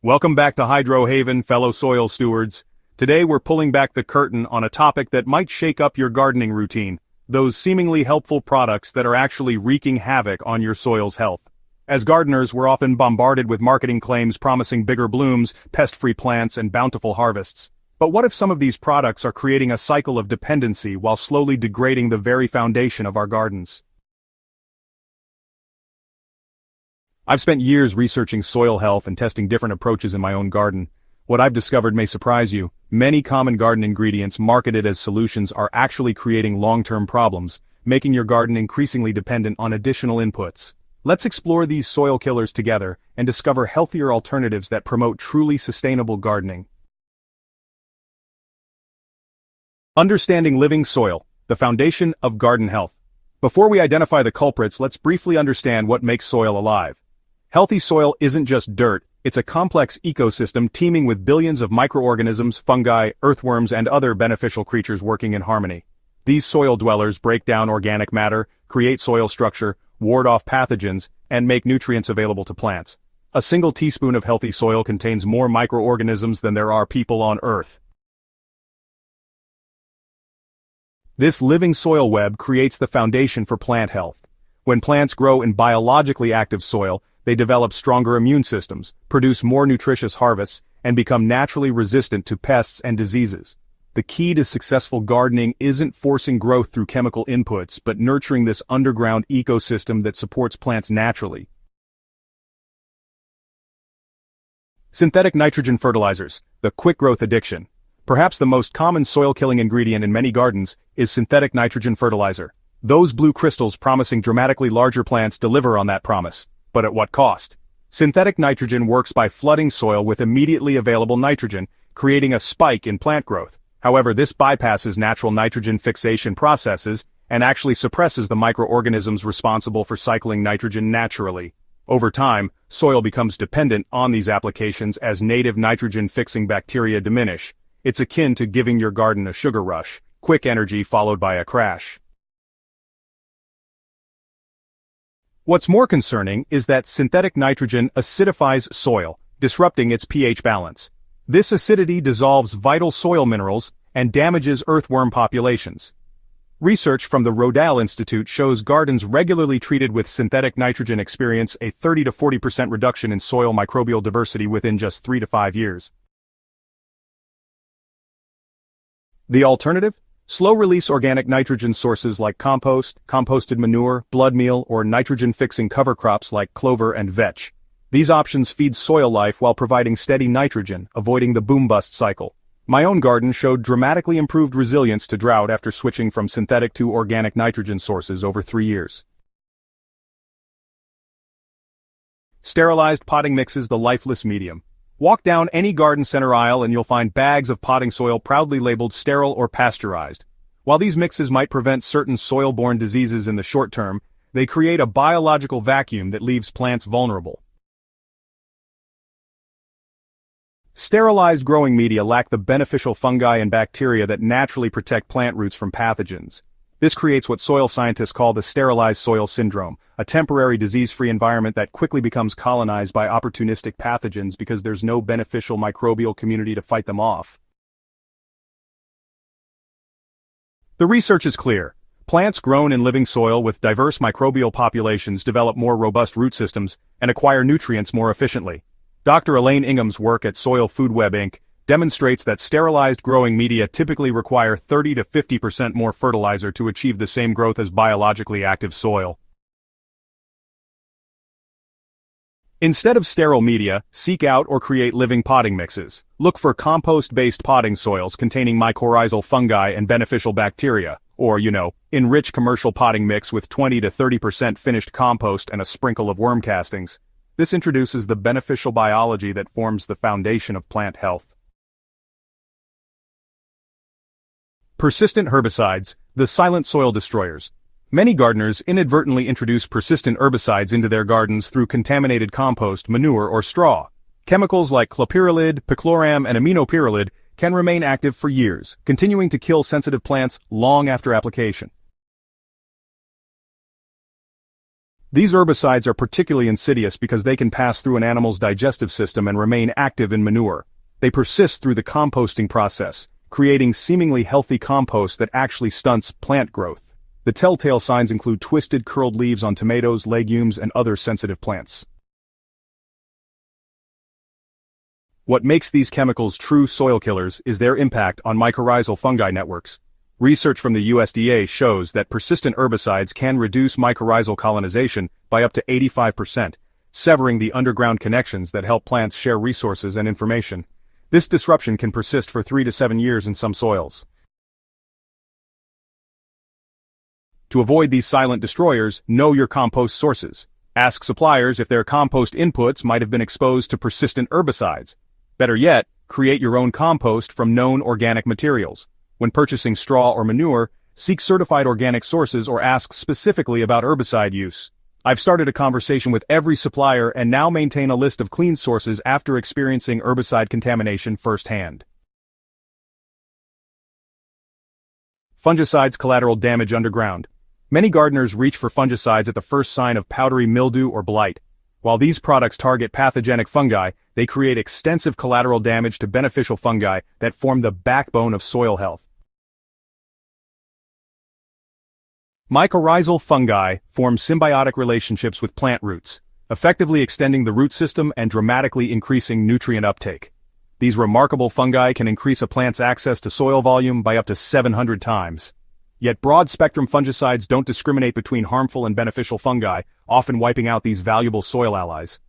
Welcome back to Hydro Haven, fellow soil stewards. Today we're pulling back the curtain on a topic that might shake up your gardening routine, those seemingly helpful products that are actually wreaking havoc on your soil's health. As gardeners, we're often bombarded with marketing claims promising bigger blooms, pest-free plants, and bountiful harvests. But what if some of these products are creating a cycle of dependency while slowly degrading the very foundation of our gardens? I've spent years researching soil health and testing different approaches in my own garden. What I've discovered may surprise you. Many common garden ingredients marketed as solutions are actually creating long-term problems, making your garden increasingly dependent on additional inputs. Let's explore these soil killers together and discover healthier alternatives that promote truly sustainable gardening. Understanding living soil, the foundation of garden health. Before we identify the culprits, let's briefly understand what makes soil alive. Healthy soil isn't just dirt, it's a complex ecosystem teeming with billions of microorganisms, fungi, earthworms, and other beneficial creatures working in harmony. These soil dwellers break down organic matter, create soil structure, ward off pathogens, and make nutrients available to plants. A single teaspoon of healthy soil contains more microorganisms than there are people on Earth. This living soil web creates the foundation for plant health. When plants grow in biologically active soil, they develop stronger immune systems, produce more nutritious harvests, and become naturally resistant to pests and diseases. The key to successful gardening isn't forcing growth through chemical inputs, but nurturing this underground ecosystem that supports plants naturally. Synthetic nitrogen fertilizers, the quick growth addiction. Perhaps the most common soil-killing ingredient in many gardens is synthetic nitrogen fertilizer. Those blue crystals promising dramatically larger plants deliver on that promise. But at what cost? Synthetic nitrogen works by flooding soil with immediately available nitrogen, creating a spike in plant growth. However, this bypasses natural nitrogen fixation processes and actually suppresses the microorganisms responsible for cycling nitrogen naturally. Over time, soil becomes dependent on these applications as native nitrogen-fixing bacteria diminish. It's akin to giving your garden a sugar rush, quick energy followed by a crash. What's more concerning is that synthetic nitrogen acidifies soil, disrupting its pH balance. This acidity dissolves vital soil minerals and damages earthworm populations. Research from the Rodale Institute shows gardens regularly treated with synthetic nitrogen experience a 30 to 40% reduction in soil microbial diversity within just 3 to 5 years. The alternative? Slow-release organic nitrogen sources like compost, composted manure, blood meal, or nitrogen-fixing cover crops like clover and vetch. These options feed soil life while providing steady nitrogen, avoiding the boom-bust cycle. My own garden showed dramatically improved resilience to drought after switching from synthetic to organic nitrogen sources over 3 years. Sterilized potting mixes the lifeless medium. Walk down any garden center aisle and you'll find bags of potting soil proudly labeled sterile or pasteurized. While these mixes might prevent certain soil-borne diseases in the short term, they create a biological vacuum that leaves plants vulnerable. Sterilized growing media lack the beneficial fungi and bacteria that naturally protect plant roots from pathogens. This creates what soil scientists call the sterilized soil syndrome, a temporary disease-free environment that quickly becomes colonized by opportunistic pathogens because there's no beneficial microbial community to fight them off. The research is clear. Plants grown in living soil with diverse microbial populations develop more robust root systems and acquire nutrients more efficiently. Dr. Elaine Ingham's work at Soil Food Web Inc. demonstrates that sterilized growing media typically require 30 to 50% more fertilizer to achieve the same growth as biologically active soil. Instead of sterile media, seek out or create living potting mixes. Look for compost-based potting soils containing mycorrhizal fungi and beneficial bacteria, or, enrich commercial potting mix with 20 to 30% finished compost and a sprinkle of worm castings. This introduces the beneficial biology that forms the foundation of plant health. Persistent herbicides, the silent soil destroyers. Many gardeners inadvertently introduce persistent herbicides into their gardens through contaminated compost, manure, or straw. Chemicals like clopyralid, picloram, and aminopyralid can remain active for years, continuing to kill sensitive plants long after application. These herbicides are particularly insidious because they can pass through an animal's digestive system and remain active in manure. They persist through the composting process, creating seemingly healthy compost that actually stunts plant growth. The telltale signs include twisted, curled leaves on tomatoes, legumes, and other sensitive plants. What makes these chemicals true soil killers is their impact on mycorrhizal fungi networks. Research from the USDA shows that persistent herbicides can reduce mycorrhizal colonization by up to 85%, severing the underground connections that help plants share resources and information. This disruption can persist for 3 to 7 years in some soils. To avoid these silent destroyers, know your compost sources. Ask suppliers if their compost inputs might have been exposed to persistent herbicides. Better yet, create your own compost from known organic materials. When purchasing straw or manure, seek certified organic sources or ask specifically about herbicide use. I've started a conversation with every supplier and now maintain a list of clean sources after experiencing herbicide contamination firsthand. Fungicides collateral damage underground. Many gardeners reach for fungicides at the first sign of powdery mildew or blight. While these products target pathogenic fungi, they create extensive collateral damage to beneficial fungi that form the backbone of soil health. Mycorrhizal fungi form symbiotic relationships with plant roots, effectively extending the root system and dramatically increasing nutrient uptake. These remarkable fungi can increase a plant's access to soil volume by up to 700 times. Yet broad-spectrum fungicides don't discriminate between harmful and beneficial fungi, often wiping out these valuable soil allies.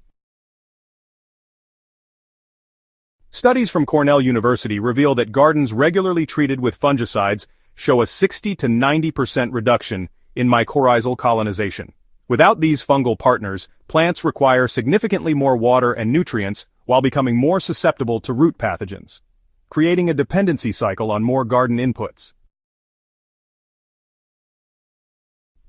Studies from Cornell University reveal that gardens regularly treated with fungicides show a 60 to 90% reduction in mycorrhizal colonization. Without these fungal partners, plants require significantly more water and nutrients while becoming more susceptible to root pathogens, creating a dependency cycle on more garden inputs.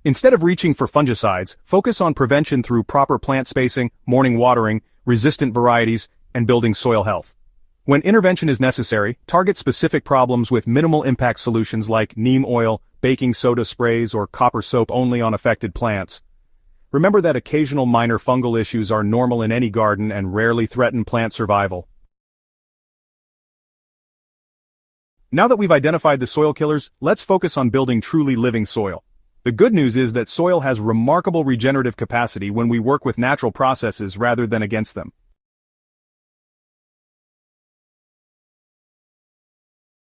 Instead of reaching for fungicides, focus on prevention through proper plant spacing, morning watering, resistant varieties, and building soil health. When intervention is necessary, target specific problems with minimal impact solutions like neem oil, baking soda sprays, or copper soap only on affected plants. Remember that occasional minor fungal issues are normal in any garden and rarely threaten plant survival. Now that we've identified the soil killers, let's focus on building truly living soil. The good news is that soil has remarkable regenerative capacity when we work with natural processes rather than against them.